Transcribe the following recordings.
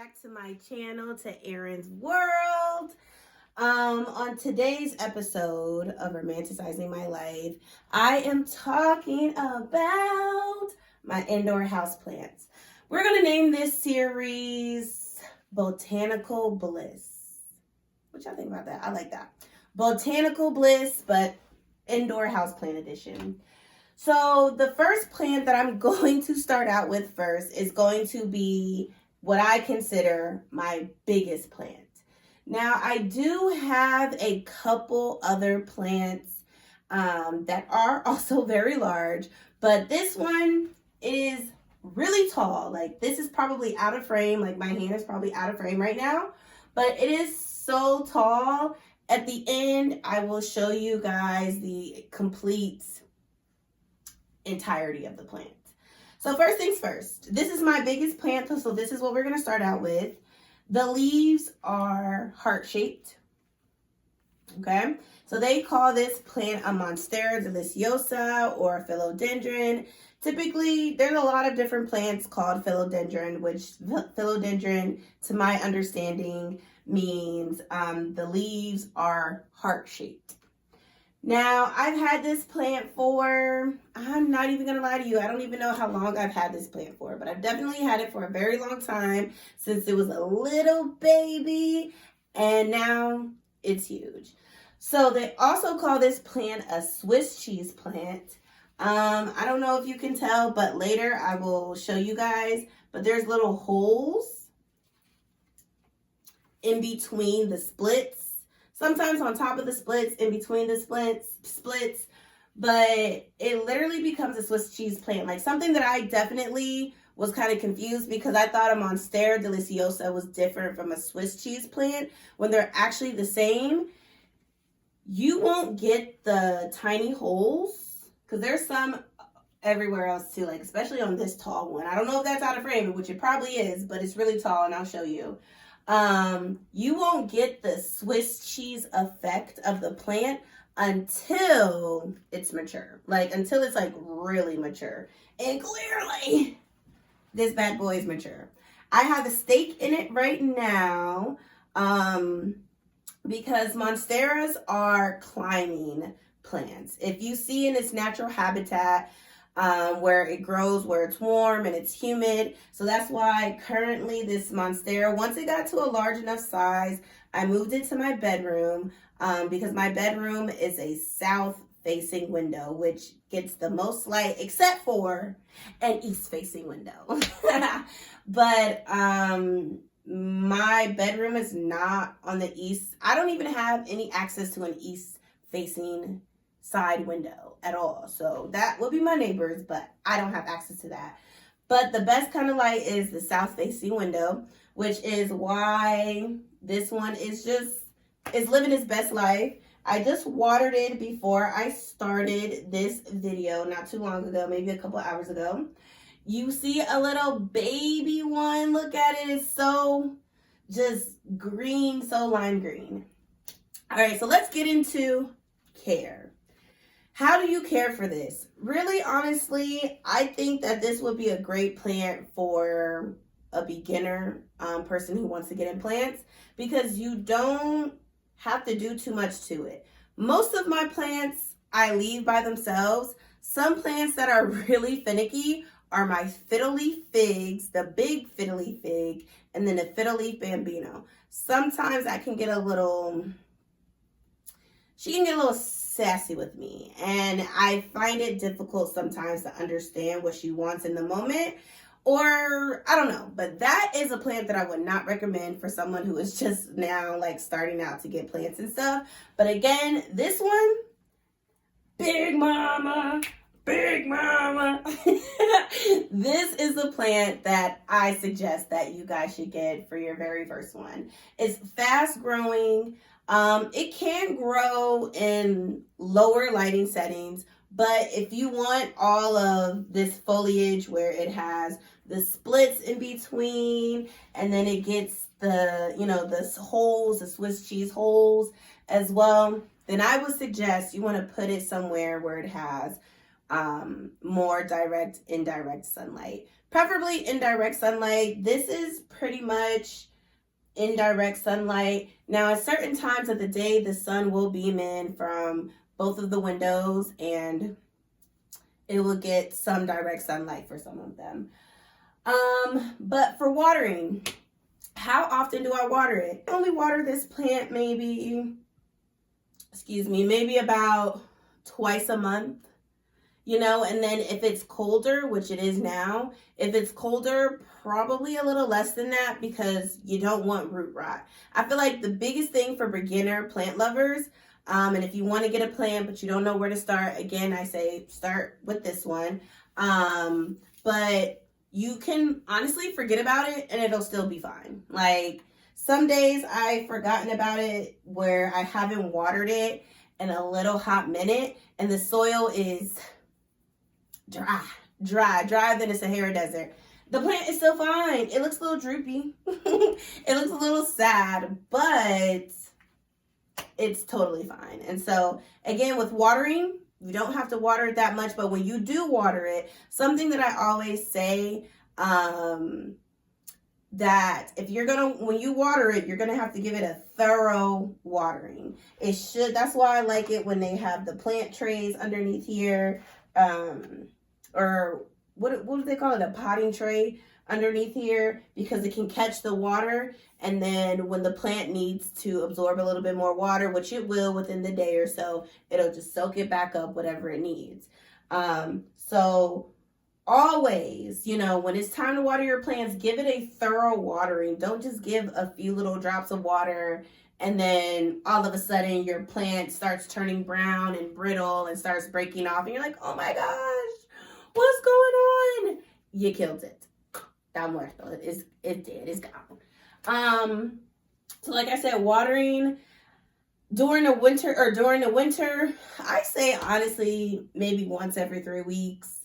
back to my channel, to Erin's World. On today's episode of Romanticizing My Life, I am talking about my indoor houseplants. We're going to name this series Botanical Bliss. What y'all think about that? I like that. Botanical Bliss, but indoor houseplant edition. So the first plant that I'm going to start out with first is going to be what I consider my biggest plant. Now, I do have a couple other plants that are also very large, but this one is really tall. Like, this is probably out of frame. Like, my hand is probably out of frame right now, but it is so tall. At the end, I will show you guys the complete entirety of the plant. So first things first, this is my biggest plant, so this is what we're going to start out with. The leaves are heart-shaped, okay? So they call this plant a Monstera Deliciosa or a philodendron. Typically, there's a lot of different plants called philodendron, which philodendron, to my understanding, means the leaves are heart-shaped. Now, I've had this plant for, I'm not even going to lie to you, I don't even know how long I've had this plant for, but I've definitely had it for a very long time, since it was a little baby, and now it's huge. So they also call this plant a Swiss cheese plant. I don't know if you can tell, but later I will show you guys, but there's little holes in between the splits. Sometimes on top of the splits, in between the splits, but it literally becomes a Swiss cheese plant. Like, something that I definitely was kind of confused, because I thought a Monstera Deliciosa was different from a Swiss cheese plant when they're actually the same. You won't get the tiny holes, because there's some everywhere else too, like especially on this tall one. I don't know if that's out of frame, which it probably is, but it's really tall, and I'll show you. You won't get the Swiss cheese effect of the plant until it's mature. Like, until it's like really mature. And clearly, this bad boy is mature. I have a stake in it right now, because Monsteras are climbing plants. If you see in its natural habitat, where it grows, where it's warm and it's humid. So that's why currently this Monstera, once it got to a large enough size, I moved it to my bedroom, because my bedroom is a south-facing window, which gets the most light, except for an east-facing window. But my bedroom is not on the east. I don't even have any access to an east-facing side window at all. So that would be my neighbors, but I don't have access to that. But the best kind of light is the south-facing window, which is why this one is living its best life. I just watered it before I started this video not too long ago, maybe a couple hours ago. You see a little baby one. Look at it. It's so just green, so lime green. All right, so let's get into care. How do you care for this? Really, honestly, I think that this would be a great plant for a beginner person who wants to get in plants, because you don't have to do too much to it. Most of my plants I leave by themselves. Some plants that are really finicky are my fiddle leaf figs, the big fiddle leaf fig, and then the fiddle leaf bambino. Sometimes I can get a little, she can get a little sassy with me, and I find it difficult sometimes to understand what she wants in the moment, or I don't know. But that is a plant that I would not recommend for someone who is just now like starting out to get plants and stuff. But again, this one, big mama, big mama. This is a plant that I suggest that you guys should get for your very first one. It's fast growing. It can grow in lower lighting settings, but if you want all of this foliage where it has the splits in between, and then it gets the, the holes, the Swiss cheese holes as well, then I would suggest you want to put it somewhere where it has more direct, indirect sunlight, preferably indirect sunlight. This is pretty much indirect sunlight. Now, at certain times of the day, the sun will beam in from both of the windows and it will get some direct sunlight for some of them. But for watering, how often do I water it? I only water this plant maybe about twice a month. You know, and then if it's colder, which it is now, if it's colder, probably a little less than that because you don't want root rot. I feel like the biggest thing for beginner plant lovers, and if you want to get a plant but you don't know where to start, again, I say start with this one. But you can honestly forget about it and it'll still be fine. Like some days I've forgotten about it where I haven't watered it in a little hot minute and the soil is drier than the Sahara Desert. The plant is still fine. It looks a little droopy. It looks a little sad, but it's totally fine. And so, again, with watering, you don't have to water it that much, but when you do water it, something that I always say, that if you're when you water it, you're gonna have to give it a thorough watering. That's why I like it when they have the plant trays underneath here, or what do they call it? A potting tray underneath here, because it can catch the water. And then when the plant needs to absorb a little bit more water, which it will within the day or so, it'll just soak it back up, whatever it needs. So always, when it's time to water your plants, give it a thorough watering. Don't just give a few little drops of water and then all of a sudden your plant starts turning brown and brittle and starts breaking off. And you're like, oh my gosh, what's going on? You killed it. Está muerto. It's dead. It's gone. So like I said, watering during the winter, I say honestly, maybe once every 3 weeks.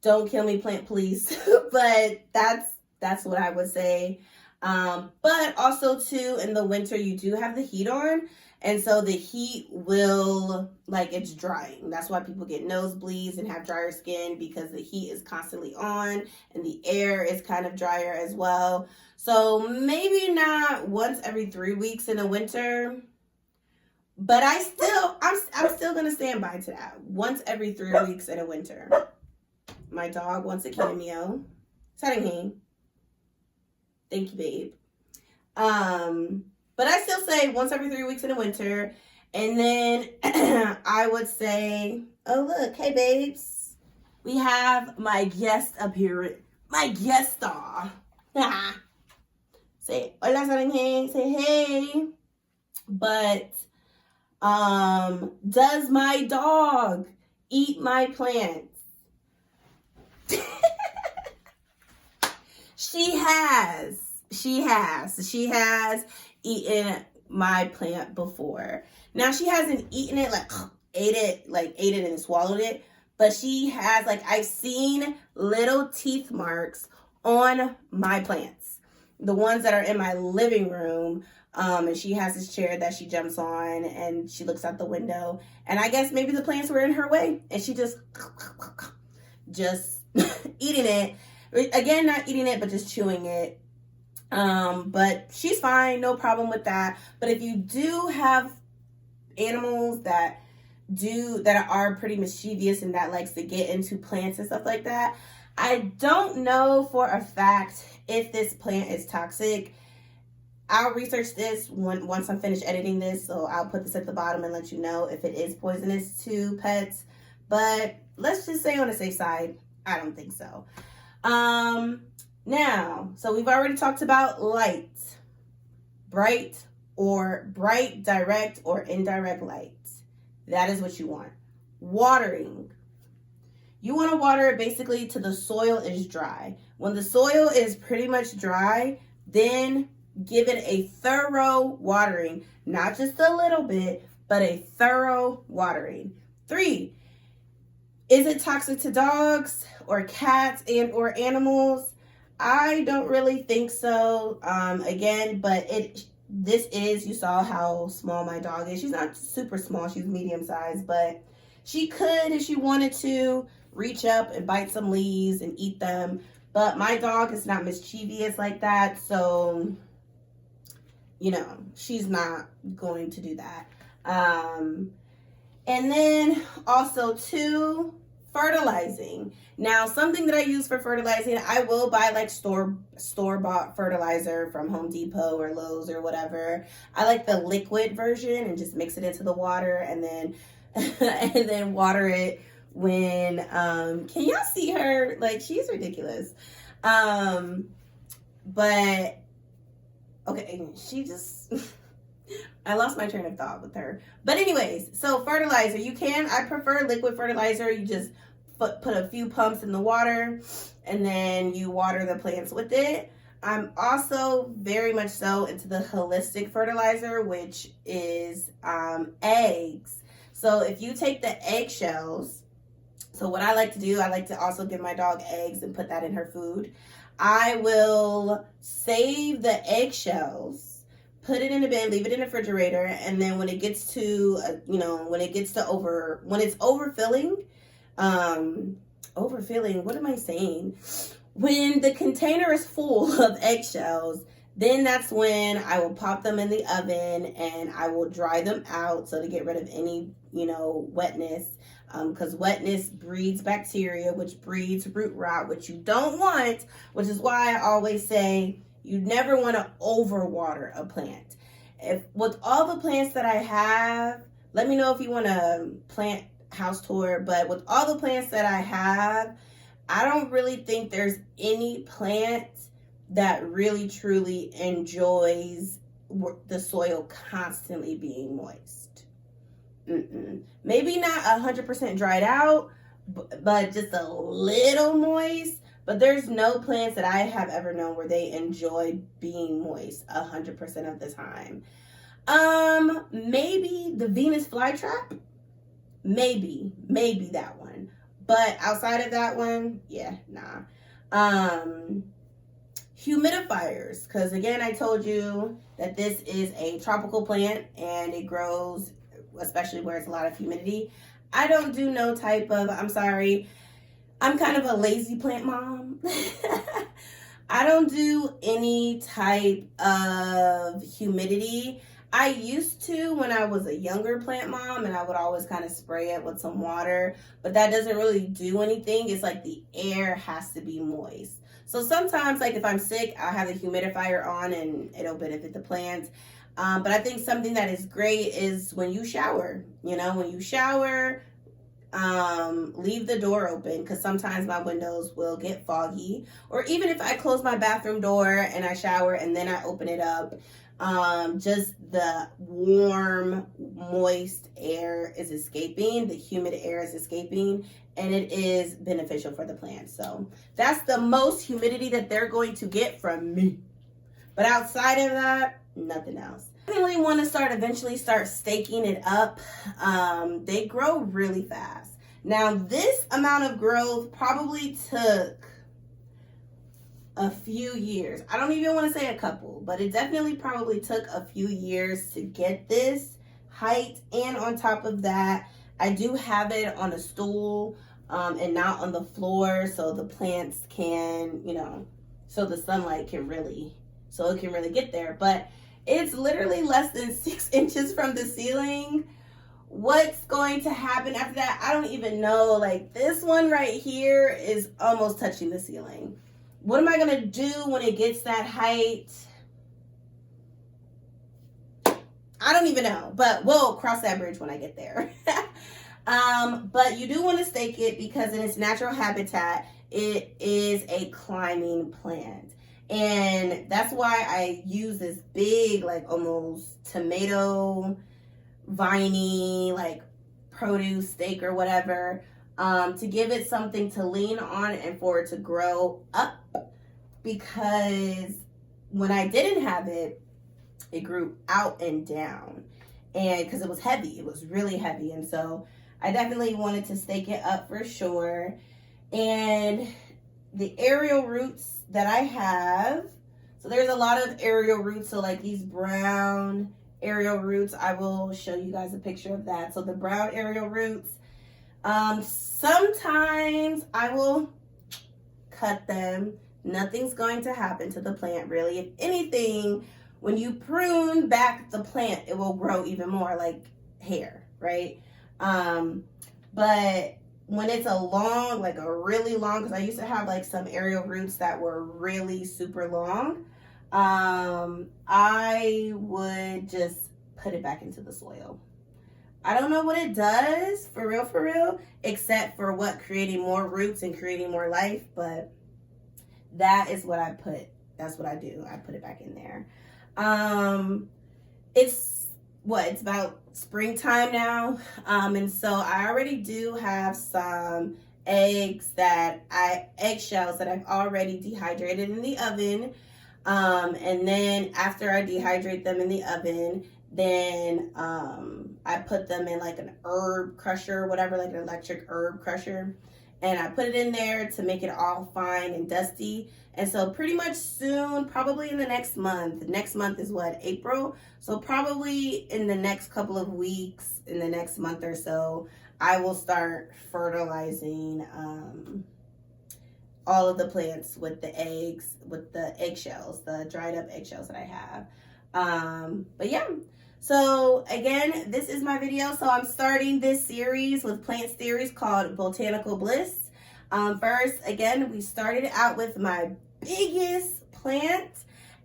Don't kill me, plant, please. But that's what I would say. But also too, in the winter, you do have the heat on. And so the heat will, it's drying. That's why people get nosebleeds and have drier skin, because the heat is constantly on and the air is kind of drier as well. So maybe not once every 3 weeks in the winter, but I'm still going to stand by to that. Once every 3 weeks in the winter. My dog wants a cameo. Thank you, babe. But I still say once every 3 weeks in the winter. And then I would say, oh, look. Hey, babes. We have my guest up here. My guest star. Say, hola, Saranghae. Say, hey. But does my dog eat my plants? She has eaten my plant before. Now she hasn't eaten it, ate it and swallowed it, but she has, I've seen little teeth marks on my plants, the ones that are in my living room. And she has this chair that she jumps on and she looks out the window, and I guess maybe the plants were in her way and she just eating it. Again, not eating it, but just chewing it. But she's fine, no problem with that. But if you do have animals that are pretty mischievous and that likes to get into plants and stuff like that, I don't know for a fact if this plant is toxic. I'll research this once I'm finished editing this, so I'll put this at the bottom and let you know if it is poisonous to pets. But let's just say on the safe side, I don't think so. Now, so we've already talked about light, bright, direct, or indirect light. That is what you want. Watering. You want to water it basically till the soil is dry. When the soil is pretty much dry, then give it a thorough watering. Not just a little bit, but a thorough watering. 3, is it toxic to dogs or cats or animals? I don't really think so. Again, but you saw how small my dog is. She's not super small. She's medium sized, but she could, if she wanted to, reach up and bite some leaves and eat them. But my dog is not mischievous like that, so you know, she's not going to do that. And then also too, fertilizing. Now, something that I use for fertilizing, I will buy like store-bought fertilizer from Home Depot or Lowe's or whatever. I like the liquid version and just mix it into the water and then and then water it when can y'all see her? Like, she's ridiculous. But okay, she just I lost my train of thought with her. But anyways, so fertilizer, I prefer liquid fertilizer. You just put a few pumps in the water and then you water the plants with it. I'm also very much so into the holistic fertilizer, which is eggs. So if you take the eggshells, so what I like to do, I like to also give my dog eggs and put that in her food. I will save the eggshells, put it in a bin, leave it in the refrigerator, and then when it gets to, when it's overfilling, what am I saying? When the container is full of eggshells, then that's when I will pop them in the oven and I will dry them out so to get rid of any, wetness. Because wetness breeds bacteria, which breeds root rot, which you don't want, which is why I always say you never want to overwater a plant. With all the plants that I have, let me know if you want a plant house tour, but with all the plants that I have, I don't really think there's any plant that really truly enjoys the soil constantly being moist. Maybe not 100% dried out, but just a little moist. But there's no plants that I have ever known where they enjoy being moist 100% of the time. Maybe the Venus flytrap. Maybe that one. But outside of that one, yeah, nah. Humidifiers, because again, I told you that this is a tropical plant and it grows especially where it's a lot of humidity. I don't do no type of, I'm sorry, I'm kind of a lazy plant mom. I don't do any type of humidity. I used to when I was a younger plant mom, and I would always kind of spray it with some water, but that doesn't really do anything. It's like the air has to be moist. So sometimes, like if I'm sick, I'll have the humidifier on and it'll benefit the plants. But I think something that is great is when you shower. When you shower, leave the door open because sometimes my windows will get foggy. Or even if I close my bathroom door and I shower and then I open it up, just the warm, moist air is escaping, the humid air is escaping, and it is beneficial for the plants. So that's the most humidity that they're going to get from me. But outside of that, nothing else. I really want to eventually start staking it up. They grow really fast. Now, this amount of growth probably took a few years. I don't even want to say a couple, but it definitely probably took a few years to get this height. And on top of that, I do have it on a stool and not on the floor, so the plants can, so the sunlight can really, so it can really get there. But it's literally less than 6 inches from the ceiling. What's going to happen after that? I don't even know. Like this one right here is almost touching the ceiling. What am I going to do when it gets that height? I don't even know, but we'll cross that bridge when I get there. But you do want to stake it because in its natural habitat, it is a climbing plant. And that's why I use this big, like almost tomato, viney, like produce stake or whatever, to give it something to lean on and for it to grow up. Because when I didn't have it, it grew out and down. And because it was heavy, it was really heavy. And so I definitely wanted to stake it up for sure. And the aerial roots that I have, so there's a lot of aerial roots. So like these brown aerial roots, I will show you guys a picture of that. So the brown aerial roots, sometimes I will cut them, nothing's going to happen to the plant really. If anything, when you prune back the plant, it will grow even more like hair, right? But when it's a long, like a really long, because I used to have like some aerial roots that were really super long, I would just put it back into the soil. I don't know what it does for real, except for what, creating more roots and creating more life, but that is what I put. That's what I do. I put it back in there. It's about springtime now. And so I already do have some eggshells that I've already dehydrated in the oven. And then after I dehydrate them in the oven, then I put them in like an herb crusher, whatever, like an electric herb crusher. And I put it in there to make it all fine and dusty. And so pretty much soon, probably in the next month is what, April? So probably in the next couple of weeks, in the next month or so, I will start fertilizing all of the plants with the eggshells, the dried up eggshells that I have. But yeah. So again, this is my video. So I'm starting this series with plant series called Botanical Bliss. First, again, we started out with my biggest plant,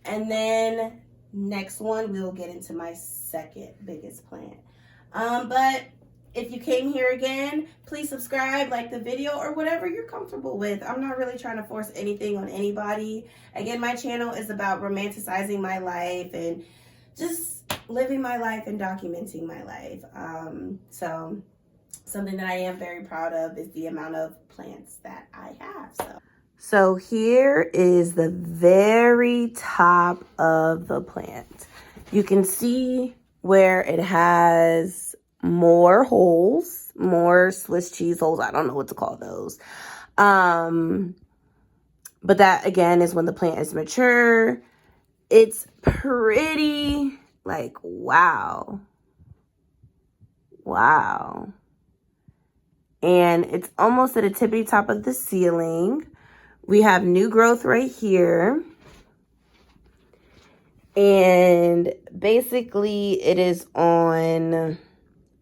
and then next one we will get into my second biggest plant. But if you came here again, please subscribe, like the video, or whatever you're comfortable with. I'm not really trying to force anything on anybody. Again, my channel is about romanticizing my life and just living my life and documenting my life. So something that I am very proud of is the amount of plants that I have. So here is the very top of the plant. You can see where it has more holes, more Swiss cheese holes. I don't know what to call those. But that again is when the plant is mature. It's pretty, like, wow. And it's almost at the tippy top of the ceiling. We have new growth right here. And basically it is on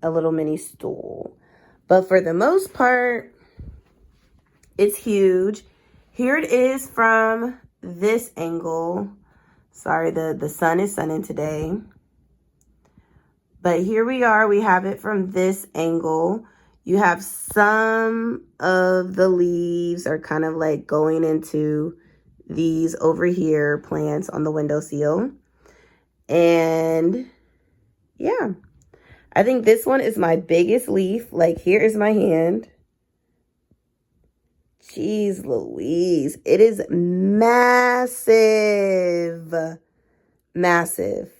a little mini stool. But for the most part, it's huge. Here it is from this angle. Sorry, the sun is sunning today. But here we are. We have it from this angle. You have some of the leaves are kind of like going into these over here plants on the windowsill. And yeah, I think this one is my biggest leaf. Like, here is my hand. Jeez Louise. It is massive. Massive.